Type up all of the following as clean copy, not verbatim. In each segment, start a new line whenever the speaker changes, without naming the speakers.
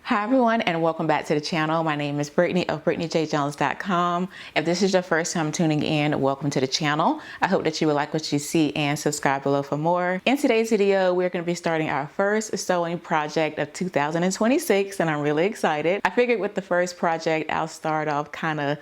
Hi everyone, and welcome back to the channel. My name is Brittany of BrittanyJJones.com. If this is your first time tuning in, welcome to the channel. I hope that you will like what you see and subscribe below for more. In today's video, we're going to be starting our first sewing project of 2026, and I'm really excited. I figured with the first project, I'll start off kind of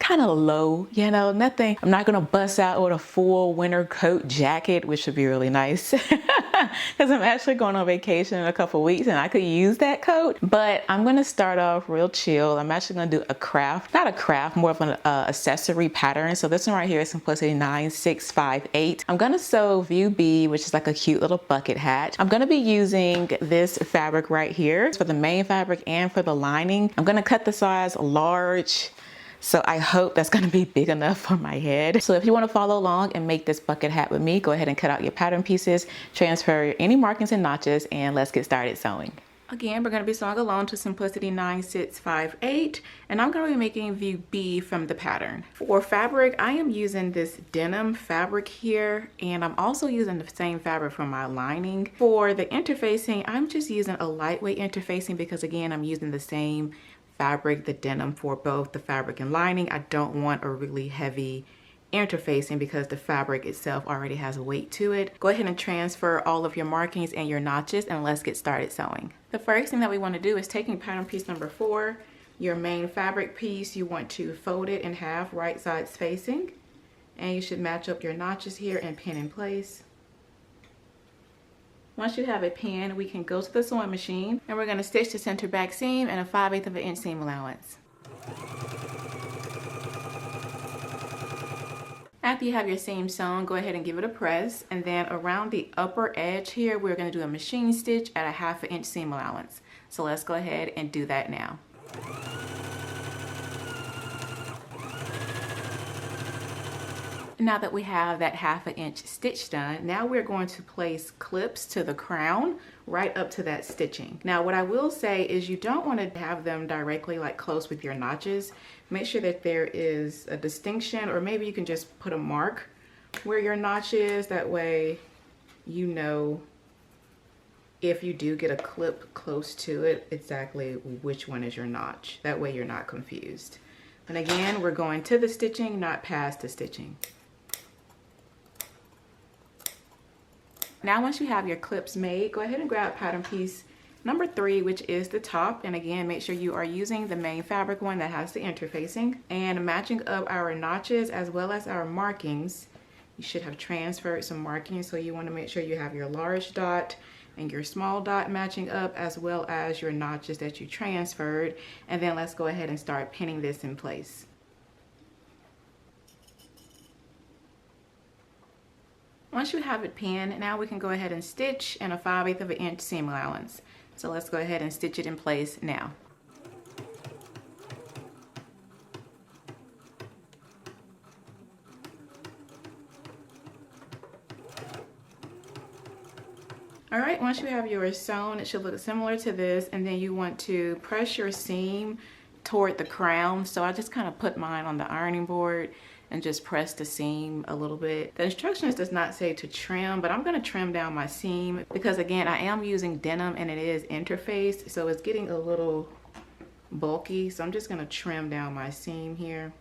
low, you know, nothing. I'm not going to bust out with a full winter coat jacket, which would be really nice because I'm actually going on vacation in a couple weeks and I could use that coat. But I'm going to start off real chill. I'm actually going to do a craft, not a craft, more of an accessory pattern. So this one right here is Simplicity 9658. I'm going to sew view B, which is like a cute little bucket hat. I'm going to be using this fabric right here for the main fabric and for the lining. I'm going to cut the size large. So I hope that's going to be big enough for my head. So if you want to follow along and make this bucket hat with me, go ahead and cut out your pattern pieces, transfer any markings and notches, and let's get started sewing. Again, we're going to be sewing along to Simplicity 9658, and I'm going to be making view B from the pattern. For fabric, I am using this denim fabric here, and I'm also using the same fabric for my lining. For the interfacing, I'm just using a lightweight interfacing because again, I'm using the same fabric, the denim, for both the fabric and lining. I don't want a really heavy interfacing because the fabric itself already has weight to it. Go ahead and transfer all of your markings and your notches, and let's get started sewing. The first thing that we want to do is taking pattern piece number 4, your main fabric piece, you want to fold it in half, right sides facing, and you should match up your notches here and pin in place. Once you have it pinned, we can go to the sewing machine and we're going to stitch the center back seam and a 5/8 of an inch seam allowance. After you have your seam sewn, go ahead and give it a press, and then around the upper edge here, we're going to do a machine stitch at a 1/2 inch seam allowance. So let's go ahead and do that now. Now that we have that 1/2 inch stitch done, now we're going to place clips to the crown right up to that stitching. Now what I will say is you don't want to have them directly like close with your notches. Make sure that there is a distinction, or maybe you can just put a mark where your notch is. That way you know if you do get a clip close to it exactly which one is your notch. That way you're not confused. And again, we're going to the stitching, not past the stitching. Now once you have your clips made, go ahead and grab pattern piece number 3, which is the top, and again make sure you are using the main fabric one that has the interfacing, and matching up our notches as well as our markings. You should have transferred some markings, so you want to make sure you have your large dot and your small dot matching up, as well as your notches that you transferred. And then let's go ahead and start pinning this in place. Once you have it pinned, now we can go ahead and stitch in a 5/8 of an inch seam allowance. So let's go ahead and stitch it in place now. All right, once you have yours sewn, it should look similar to this, and then you want to press your seam toward the crown. So I just kind of put mine on the ironing board and just press the seam a little bit. The instructions does not say to trim, but I'm going to trim down my seam because again, I am using denim and it is interfaced, so it's getting a little bulky. So I'm just going to trim down my seam here.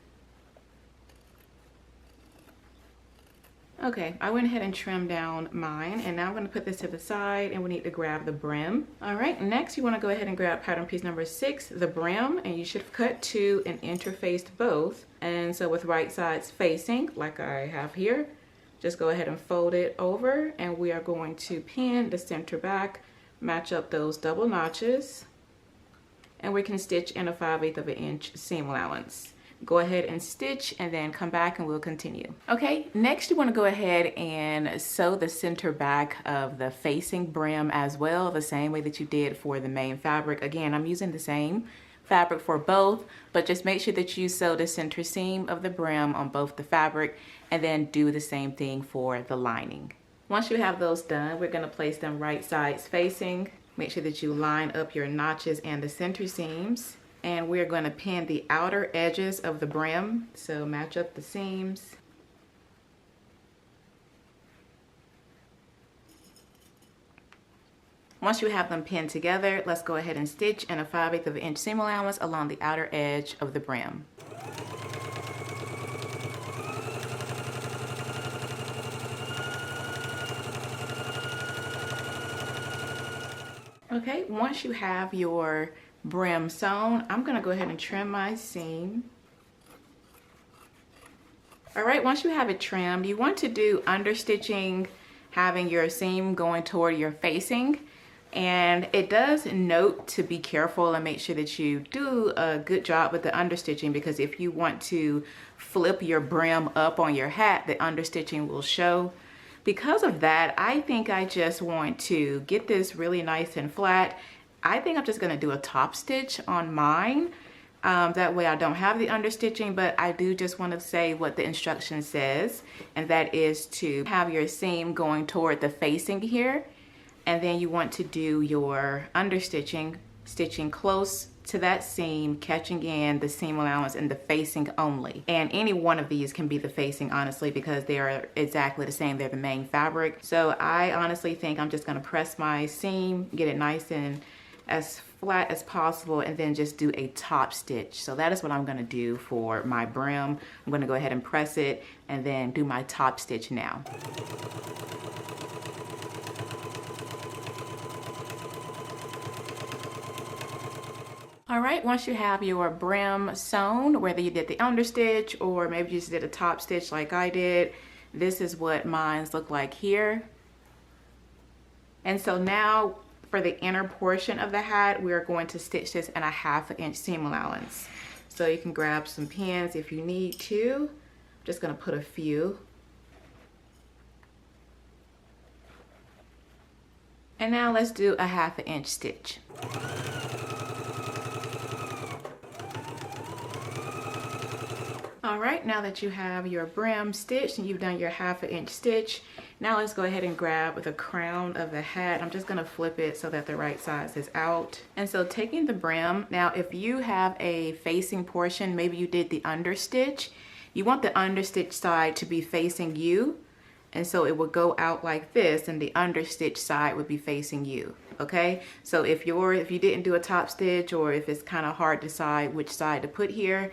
Okay, I went ahead and trimmed down mine, and now I'm going to put this to the side, and we need to grab the brim. All right, next you want to go ahead and grab pattern piece number 6, the brim, and you should cut to and interfaced both. And so with right sides facing, like I have here, just go ahead and fold it over, and we are going to pin the center back, match up those double notches, and we can stitch in a 5/8 of an inch seam allowance. Go ahead and stitch and then come back and we'll continue. Okay, next you want to go ahead and sew the center back of the facing brim as well, the same way that you did for the main fabric. Again, I'm using the same fabric for both, but just make sure that you sew the center seam of the brim on both the fabric, and then do the same thing for the lining. Once you have those done, we're going to place them right sides facing. Make sure that you line up your notches and the center seams. And we're going to pin the outer edges of the brim, so match up the seams. Once you have them pinned together, let's go ahead and stitch in a 5/8 of an inch seam allowance along the outer edge of the brim. Okay, once you have your brim sewn, I'm gonna go ahead and trim my seam. All right, once you have it trimmed, you want to do understitching, having your seam going toward your facing. And it does note to be careful and make sure that you do a good job with the understitching, because if you want to flip your brim up on your hat, the understitching will show. Because of that, I think I just want to get this really nice and flat. I think I'm just gonna do a top stitch on mine. That way I don't have the understitching, but I do just want to say what the instruction says, and that is to have your seam going toward the facing here. And then you want to do your understitching, stitching close to that seam, catching in the seam allowance and the facing only. And any one of these can be the facing, honestly, because they are exactly the same. They're the main fabric. So I honestly think I'm just gonna press my seam, get it nice and as flat as possible, and then just do a top stitch. So that is what I'm gonna do for my brim. I'm gonna go ahead and press it and then do my top stitch now. All right, once you have your brim sewn, whether you did the understitch or maybe you just did a top stitch like I did, this is what mine's look like here. And so now for the inner portion of the hat, we're going to stitch this in a 1/2 inch seam allowance. So you can grab some pins if you need to. I'm just gonna put a few. And now let's do a 1/2 inch stitch. All right, now that you have your brim stitched and you've done your 1/2 inch stitch, now let's go ahead and grab the crown of the hat. I'm just gonna flip it so that the right side is out. And so taking the brim, now if you have a facing portion, maybe you did the understitch, you want the understitch side to be facing you. And so it would go out like this, and the understitch side would be facing you, okay? So if you didn't do a top stitch, or if it's kind of hard to decide which side to put here,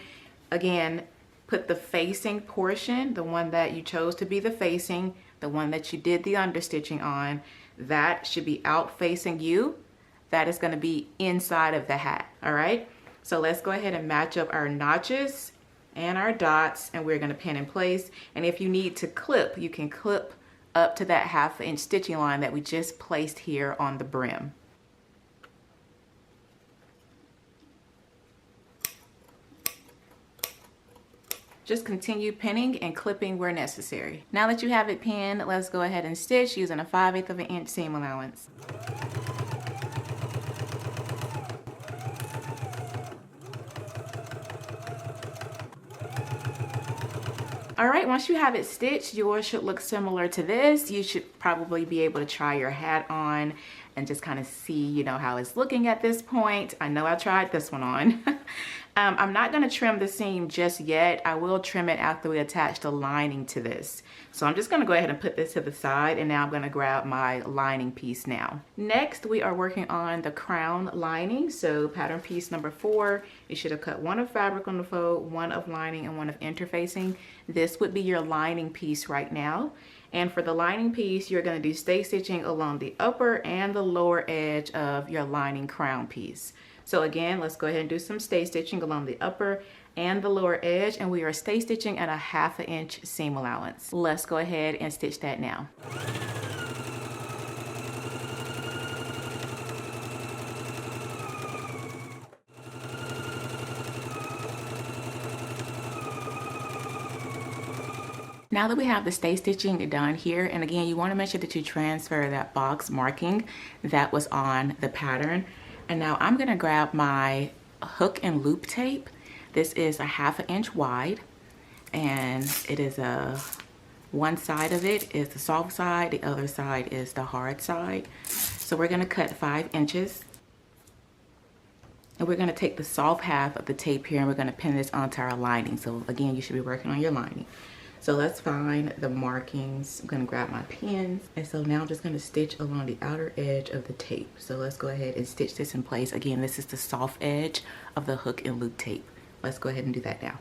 again, put the facing portion, the one that you chose to be the facing, the one that you did the understitching on, that should be out facing you. That is gonna be inside of the hat, all right? So let's go ahead and match up our notches and our dots, and we're gonna pin in place. And if you need to clip, you can clip up to that 1/2 inch stitching line that we just placed here on the brim. Just continue pinning and clipping where necessary. Now that you have it pinned, let's go ahead and stitch using a 5/8 of an inch seam allowance. All right, once you have it stitched, yours should look similar to this. You should probably be able to try your hat on and just kind of see, you know, how it's looking at this point. I know I tried this one on. I'm not gonna trim the seam just yet. I will trim it after we attach the lining to this. So I'm just gonna go ahead and put this to the side, and now I'm gonna grab my lining piece now. Next, we are working on the crown lining. So pattern piece number 4, you should have cut one of fabric on the fold, one of lining, and one of interfacing. This would be your lining piece right now. And for the lining piece, you're gonna do stay stitching along the upper and the lower edge of your lining crown piece. So again, let's go ahead and do some stay stitching along the upper and the lower edge, and we are stay stitching at a 1/2 inch seam allowance. Let's go ahead and stitch that now. Now that we have the stay stitching done here, and again, you want to make sure that you transfer that box marking that was on the pattern. And now I'm gonna grab my hook and loop tape. This is a 1/2 inch wide, and it is one side of it is the soft side, the other side is the hard side. So we're gonna cut 5 inches. And we're gonna take the soft half of the tape here, and we're gonna pin this onto our lining. So again, you should be working on your lining. So let's find the markings. I'm gonna grab my pins. And so now I'm just gonna stitch along the outer edge of the tape. So let's go ahead and stitch this in place. Again, this is the soft edge of the hook and loop tape. Let's go ahead and do that now.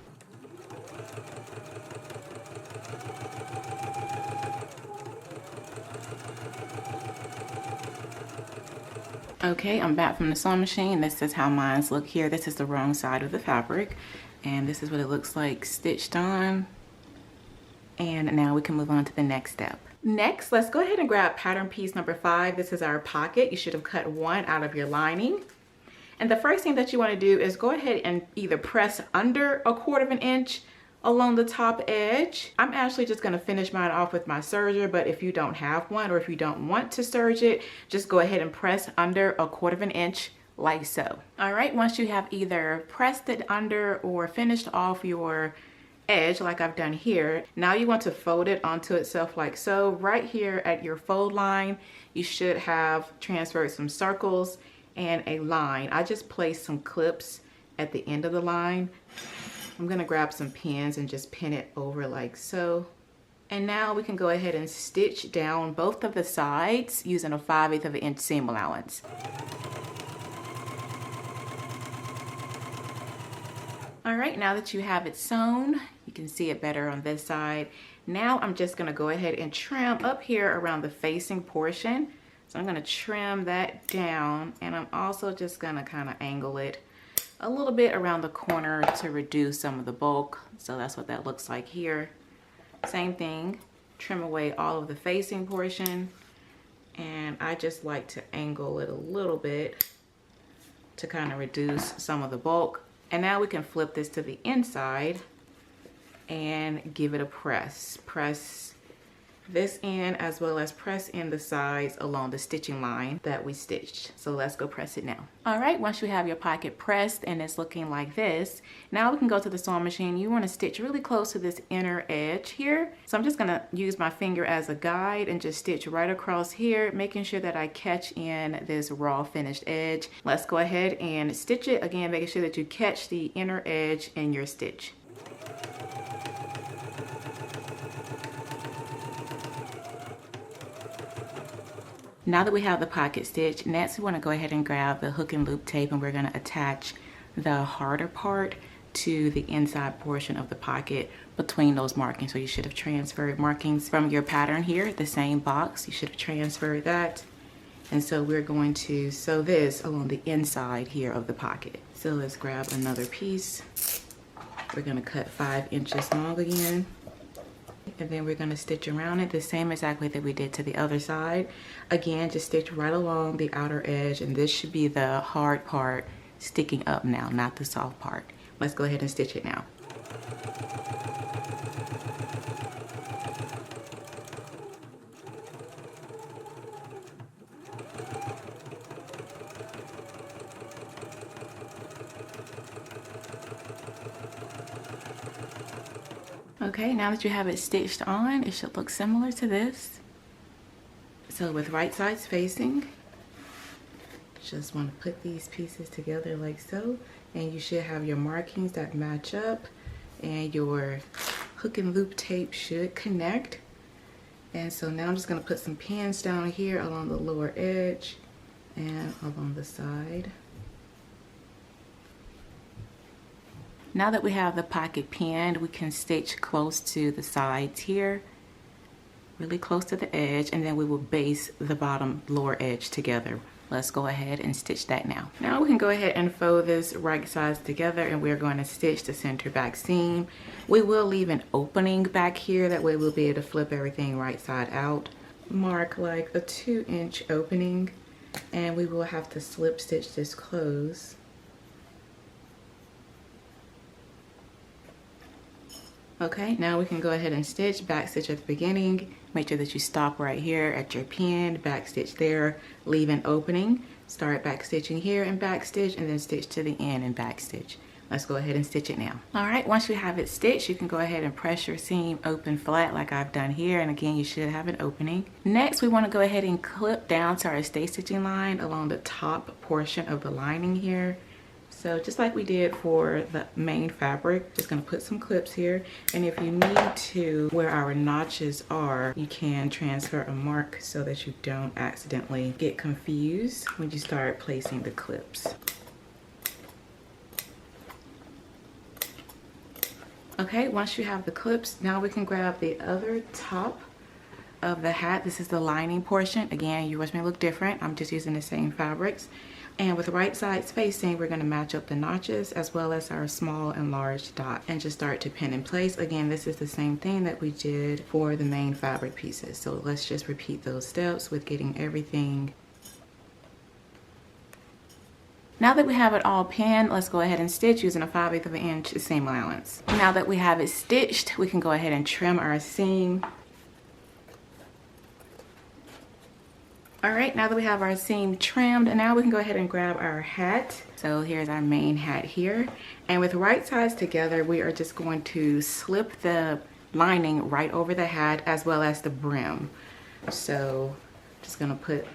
Okay, I'm back from the sewing machine. This is how mine's look here. This is the wrong side of the fabric. And this is what it looks like stitched on. And now we can move on to the next step. Next, let's go ahead and grab pattern piece number 5. This is our pocket. You should have cut 1 out of your lining. And the first thing that you want to do is go ahead and either press under 1/4 inch along the top edge. I'm actually just going to finish mine off with my serger, but if you don't have one or if you don't want to serge it, just go ahead and press under 1/4 inch like so. All right, once you have either pressed it under or finished off your edge like I've done here, now you want to fold it onto itself like so. Right here at your fold line, you should have transferred some circles and a line. I just placed some clips at the end of the line. I'm gonna grab some pins and just pin it over like so. And now we can go ahead and stitch down both of the sides using a 5/8 inch seam allowance. All right, now that you have it sewn, you can see it better on this side. Now I'm just gonna go ahead and trim up here around the facing portion. So I'm gonna trim that down, and I'm also just gonna kind of angle it a little bit around the corner to reduce some of the bulk. So that's what that looks like here. Same thing, trim away all of the facing portion, and I just like to angle it a little bit to kind of reduce some of the bulk. And now we can flip this to the inside and give it a press. Press this in as well as press in the sides along the stitching line that we stitched. So let's go press it now. All right, once you have your pocket pressed and it's looking like this, now we can go to the sewing machine. You want to stitch really close to this inner edge here. So I'm just gonna use my finger as a guide and just stitch right across here, making sure that I catch in this raw finished edge. Let's go ahead and stitch it again, making sure that you catch the inner edge in your stitch. Now that we have the pocket stitch, next we want to go ahead and grab the hook and loop tape, and we're going to attach the harder part to the inside portion of the pocket between those markings. So you should have transferred markings from your pattern here, the same box. You should have transferred that. And so we're going to sew this along the inside here of the pocket. So let's grab another piece. We're going to cut 5 inches long again. And then we're going to stitch around it the same exact way that we did to the other side. Again, just stitch right along the outer edge, and this should be the hard part sticking up now, not the soft part. Let's go ahead and stitch it now. Okay, now that you have it stitched on, it should look similar to this. So with right sides facing, just want to put these pieces together like so, and you should have your markings that match up, and your hook and loop tape should connect. And so now I'm just going to put some pins down here along the lower edge and along the side. Now that we have the pocket pinned, we can stitch close to the sides here, really close to the edge, and then we will base the bottom lower edge together. Let's go ahead and stitch that now. Now we can go ahead and fold this right sides together, and we're going to stitch the center back seam. We will leave an opening back here, that way we'll be able to flip everything right side out. Mark like a 2-inch opening, and we will have to slip stitch this close. Okay, now we can go ahead and stitch, back stitch at the beginning. Make sure that you stop right here at your pin, back stitch there, leave an opening, start back stitching here and back stitch, and then stitch to the end and back stitch. Let's go ahead and stitch it now. All right, once you have it stitched, you can go ahead and press your seam open flat like I've done here, and again, you should have an opening. Next, we want to go ahead and clip down to our stay stitching line along the top portion of the lining here. So just like we did for the main fabric, just gonna put some clips here. And if you need to, where our notches are, you can transfer a mark so that you don't accidentally get confused when you start placing the clips. Okay, once you have the clips, now we can grab the other top of the hat. This is the lining portion. Again, yours may look different. I'm just using the same fabrics. And with right side spacing, we're gonna match up the notches as well as our small and large dot and just start to pin in place. Again, this is the same thing that we did for the main fabric pieces. So let's just repeat those steps with getting everything. Now that we have it all pinned, let's go ahead and stitch using a 5/8 of an inch seam allowance. Now that we have it stitched, we can go ahead and trim our seam. All right, now that we have our seam trimmed, and now we can go ahead and grab our hat. So here's our main hat here. And with right sides together, we are just going to slip the lining right over the hat as well as the brim. So just gonna put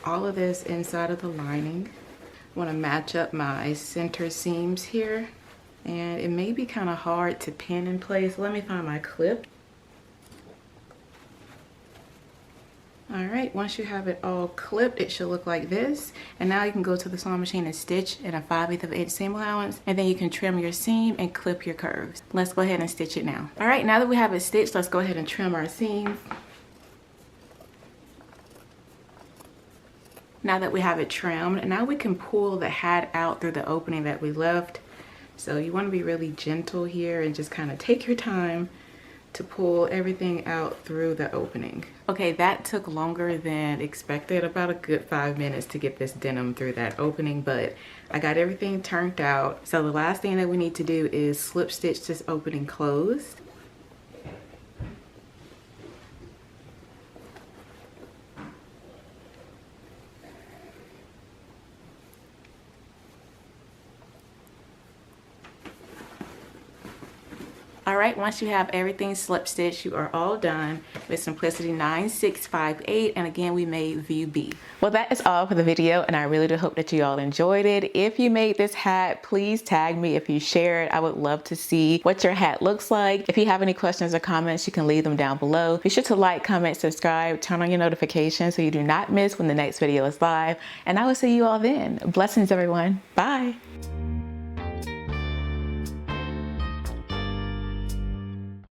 all of this inside of the lining. I wanna match up my center seams here. And it may be kind of hard to pin in place. Let me find my clip. All right, once you have it all clipped, it should look like this. And now you can go to the sewing machine and stitch in a 5/8 of an inch seam allowance, and then you can trim your seam and clip your curves. Let's go ahead and stitch it now. All right, now that we have it stitched, let's go ahead and trim our seams. Now that we have it trimmed, now we can pull the hat out through the opening that we left. So you want to be really gentle here and just kind of take your time to pull everything out through the opening. Okay, that took longer than expected, about a good 5 minutes to get this denim through that opening, but I got everything turned out. So the last thing that we need to do is slip stitch this opening closed. All right, once you have everything slip stitched, you are all done with Simplicity 9658, and again, we made view B. Well, that is all for the video, and I really do hope that you all enjoyed it. If you made this hat, please tag me if you share it. I would love to see what your hat looks like. If you have any questions or comments, you can leave them down below. Be sure to like, comment, subscribe, turn on your notifications so you do not miss when the next video is live, and I will see you all then. Blessings, everyone. Bye.